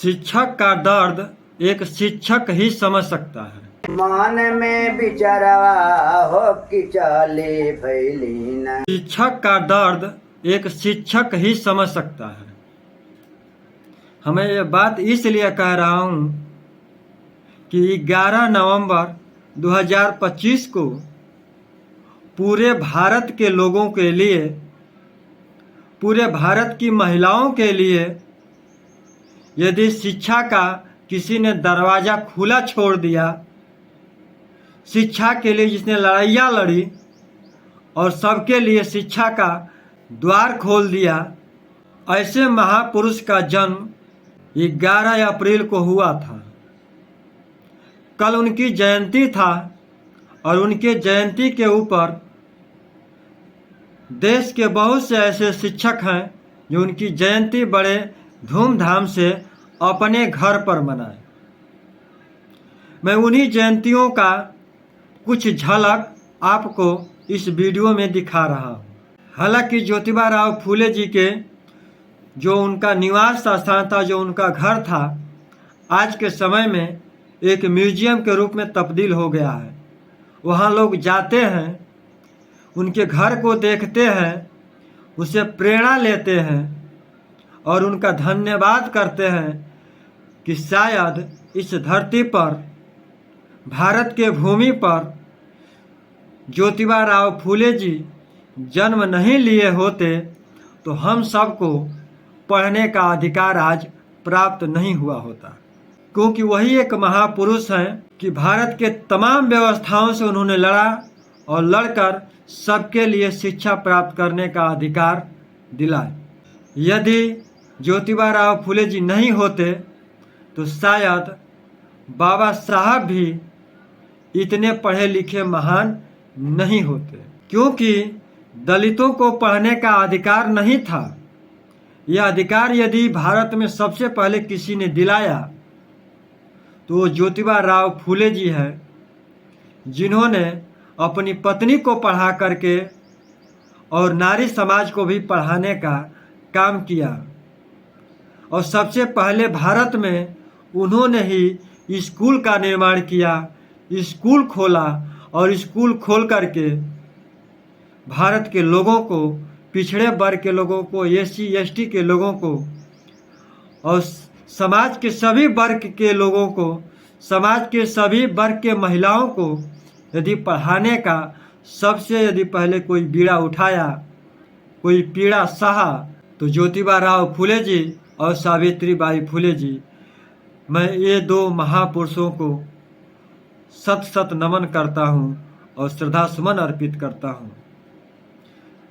शिक्षक का दर्द एक शिक्षक ही समझ सकता है। मान में बिचरवा हो कि चली भैलीना। शिक्षक का दर्द एक शिक्षक ही समझ सकता है। हमें ये बात इसलिए कह रहा हूँ कि 11 नवंबर 2025 को पूरे भारत के लोगों के लिए, पूरे भारत की महिलाओं के लिए यदि शिक्षा का किसी ने दरवाज़ा खुला छोड़ दिया, शिक्षा के लिए जिसने लड़ाइयाँ लड़ी और सबके लिए शिक्षा का द्वार खोल दिया, ऐसे महापुरुष का जन्म 11 अप्रैल को हुआ था। कल उनकी जयंती था और उनके जयंती के ऊपर देश के बहुत से ऐसे शिक्षक हैं जो उनकी जयंती बड़े धूमधाम से अपने घर पर मनाए। मैं उन्हीं जयंतियों का कुछ झलक आपको इस वीडियो में दिखा रहा हूँ। हालांकि ज्योतिबा राव फूले जी के जो उनका निवास स्थान था, जो उनका घर था, आज के समय में एक म्यूजियम के रूप में तब्दील हो गया है। वहाँ लोग जाते हैं, उनके घर को देखते हैं, उससे प्रेरणा लेते हैं और उनका धन्यवाद करते हैं कि शायद इस धरती पर, भारत के भूमि पर ज्योतिबा राव फूले जी जन्म नहीं लिए होते तो हम सबको पढ़ने का अधिकार आज प्राप्त नहीं हुआ होता। क्योंकि वही एक महापुरुष हैं कि भारत के तमाम व्यवस्थाओं से उन्होंने लड़ा और लड़कर सबके लिए शिक्षा प्राप्त करने का अधिकार दिलाए। यदि ज्योतिबा राव फूले जी नहीं होते तो शायद बाबा साहब भी इतने पढ़े लिखे महान नहीं होते, क्योंकि दलितों को पढ़ने का अधिकार नहीं था। यह अधिकार यदि भारत में सबसे पहले किसी ने दिलाया तो वो ज्योतिबा राव फूले जी हैं, जिन्होंने अपनी पत्नी को पढ़ा करके और नारी समाज को भी पढ़ाने का काम किया। और सबसे पहले भारत में उन्होंने ही स्कूल का निर्माण किया, स्कूल खोला और स्कूल खोल करके भारत के लोगों को, पिछड़े वर्ग के लोगों को, SC ST के लोगों को और समाज के सभी वर्ग के लोगों को, समाज के सभी वर्ग के महिलाओं को यदि पढ़ाने का सबसे यदि पहले कोई बीड़ा उठाया, कोई पीड़ा सहा तो ज्योतिबा राव फूले जी और सावित्रीबाई फूले जी। मैं ये दो महापुरुषों को सत सत नमन करता हूँ और श्रद्धा सुमन अर्पित करता हूँ।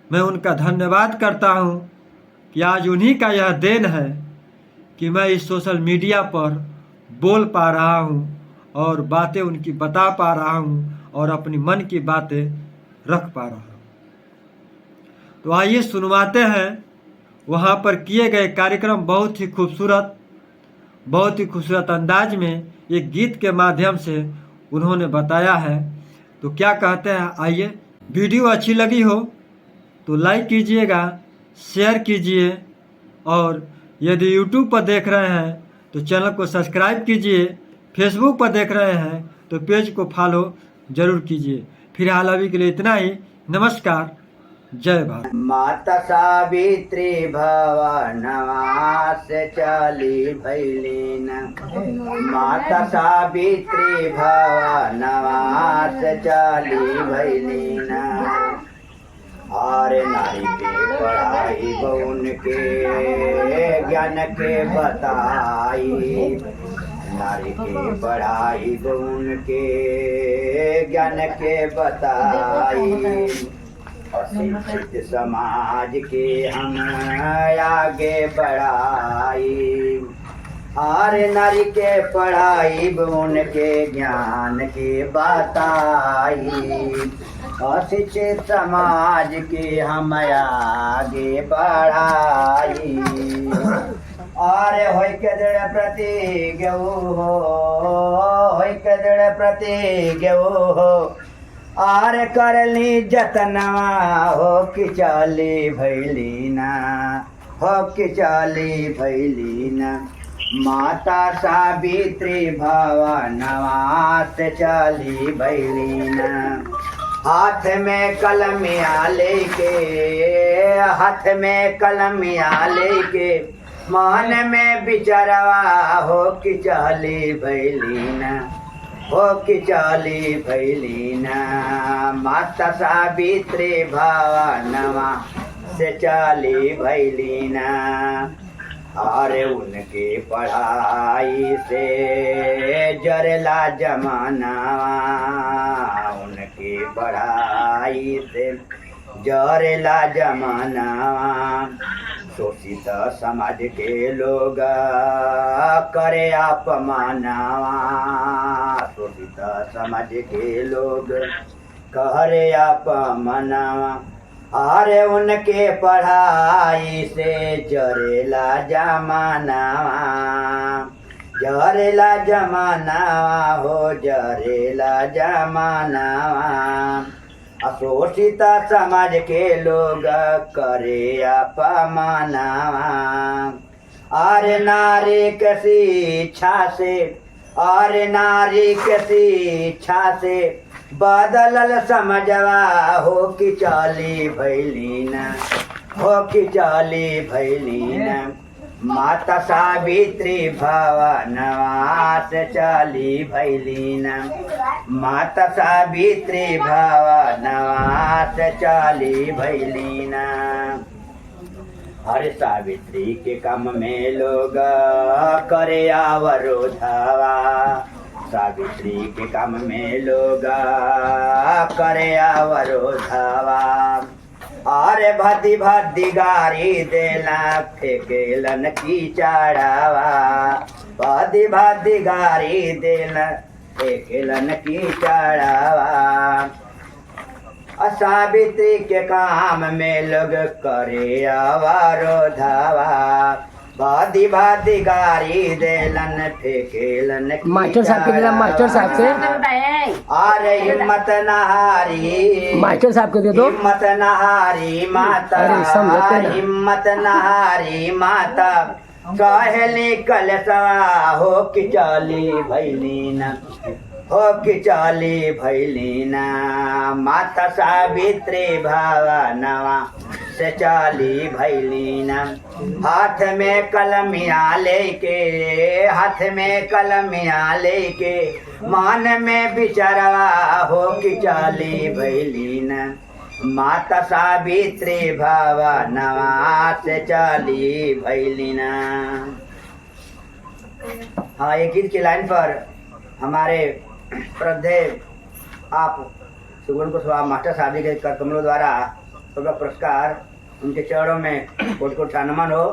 मैं उनका धन्यवाद करता हूँ कि आज उन्हीं का यह देन है कि मैं इस सोशल मीडिया पर बोल पा रहा हूँ और बातें उनकी बता पा रहा हूँ और अपनी मन की बातें रख पा रहा हूँ। तो आइए सुनवाते हैं वहाँ पर किए गए कार्यक्रम। बहुत ही खूबसूरत अंदाज में एक गीत के माध्यम से उन्होंने बताया है। तो क्या कहते हैं, आइए। वीडियो अच्छी लगी हो तो लाइक कीजिएगा, शेयर कीजिए और यदि यूट्यूब पर देख रहे हैं तो चैनल को सब्सक्राइब कीजिए, फेसबुक पर देख रहे हैं तो पेज को फॉलो जरूर कीजिए। फिलहाल अभी के लिए इतना ही। नमस्कार, जय भारत। माता सावित्री भवनवा से चली भैलीना। माता सावित्री भवनवा से चली भैलीना। अरे नारी के पढ़ाई बउन के ज्ञान के बताई। नारी के पढ़ाई बउन के ज्ञान के बताई। शिक्षित समाज के हम आगे बढ़ाई। अरे नारी के पढ़ाई बउन के ज्ञान के बताई। अशिक्षित समाज के हम आगे बढ़ाई। अरे होय के दृढ़ प्रतिज्ञ हो, होय के दृढ़ प्रतिज्ञ हो। आर करली जतनवा हो कि चली भैलीना, हो कि चली भैलीना। माता सावित्री भवनवा से चली भैलीन हाथ में कलमिया लेके हाथ में कलमिया लेके मन में बिचरवा हो कि चली भैलीन हो कि चली भैलीन माता सावित्री भवनवा से चली भैलीन अरे उनकी पढ़ाई से जरला जमाना उनकी पढ़ाई से जरला जमाना शोषित समाज के लोग करे अपमाना शोषित समाज के लोग करे अपमाना अरे उनके पढ़ाई से जरेला जमाना हो जरेला जमाना अशोषित समाज के लोग करे अपमाना अरे नारी के शिक्षा से अरे नारी के शिक्षा से बदलल समझवा हो कि चली भैलीन हो कि चली भैलीन माता सावित्री भवनवा से चली भैलीन माता सावित्री भवनवा से चली भैलीन हर सावित्री के काम में लोग करे अवरोधवा सावित्री के काम में लोग करे अवरोधवा अरे भद्दी भद्दी गारी देला फेकेलन की चढ़ावा भद्दी भद्दी गारी देला फेकेलन की चढ़ावा सावित्री के काम में लोग करे अवरोधवा भादी भादी गारी देलन फेकेलन मास्टर साहब के दिला मास्टर साहब से अरे हिम्मत नहारी मास्टर साहब के दे दो हिम्मत नहारी माता हिम्मत नहारी माता कहली कलसवा हो कि चली भैलीन हो कि चली भैलीन माता सावित्री भवनवा से चली भैलीन हाथ में कलमिया लेके हाथ में कलमिया लेके मन में बिचरवा हो कि चली भैलीन माता सावित्री भवनवा से चली भैलीन। हाँ एक गीत की लाइन पर हमारे श्रद्धेय आप सुगुण कुशवाहा मास्टर साहब जी के कर कमलों द्वारा सबका पुरस्कार उनके चरणों में कोट कोट सम्मान हो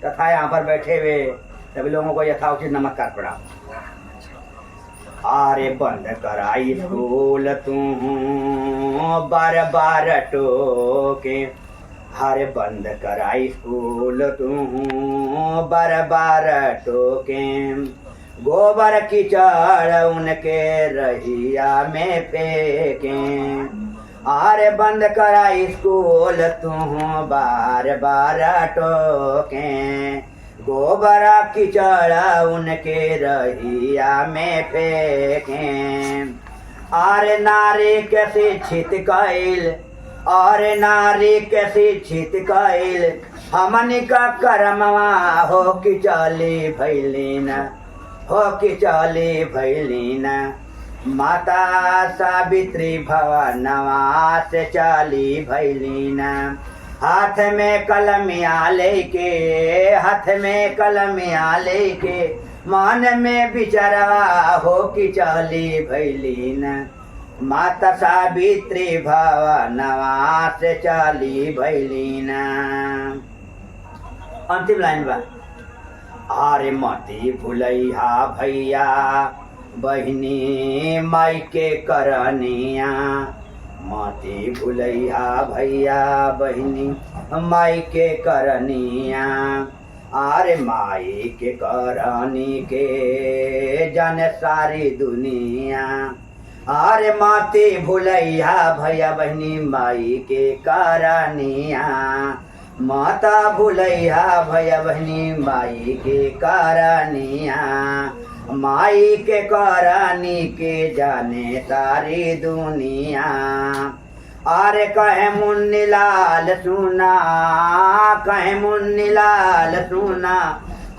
तथा यहाँ पर बैठे हुए सभी लोगों को यथाउचित नमस्कार प्रणाम। अरे बंद कराई स्कूल तू बार बार टोके हरे बंद कराई स्कूल तू बार बार टोके गोबर कीचड़ उनके रहिया में फेंके अरे बंद करा स्कूल तू बार बार टोके गोबर कीचड़ उनके रहिया में फेंके अरे नारी के शिक्षित कैल अरे नारी के शिक्षित कैल हमनी का कर्मवा हो कि चली भैलीन हो कि चली भैलीन माता सावित्री भवनवा से चली भैलीन हाथ में कलमिया लेके हाथ में कलमिया लेके मन में बिचरवा हो कि चली भैलीन माता सावित्री भवनवा से चली भैलीन। अंतिम लाइन बा अरे मती भुलैया भैया बहिनी माई के करनिया मती भुलैया भैया बहिनी माई के करनिया अरे माई के करनी के जाने सारी दुनिया अरे माती भुलैया भैया बहिनी माई के करनिया माता भुलैया भैया बहनी माई के करनिया, माई के करनी के जाने सारी दुनिया। अरे कहे मुन्नी लाल सुना, कहे मुन्नी लाल सुना,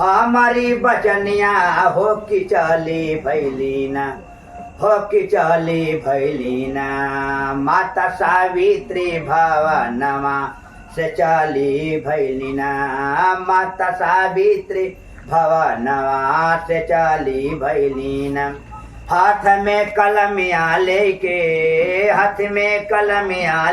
हमारी बचनिया हो कि चली भैलीना, हो कि चली भैलीना। माता सावित्री भवनमा से चली भैलीना, माता सावित्री भवनमा से चली भैलीना। हाथ में कलमिया लेके, हाथ में कलमिया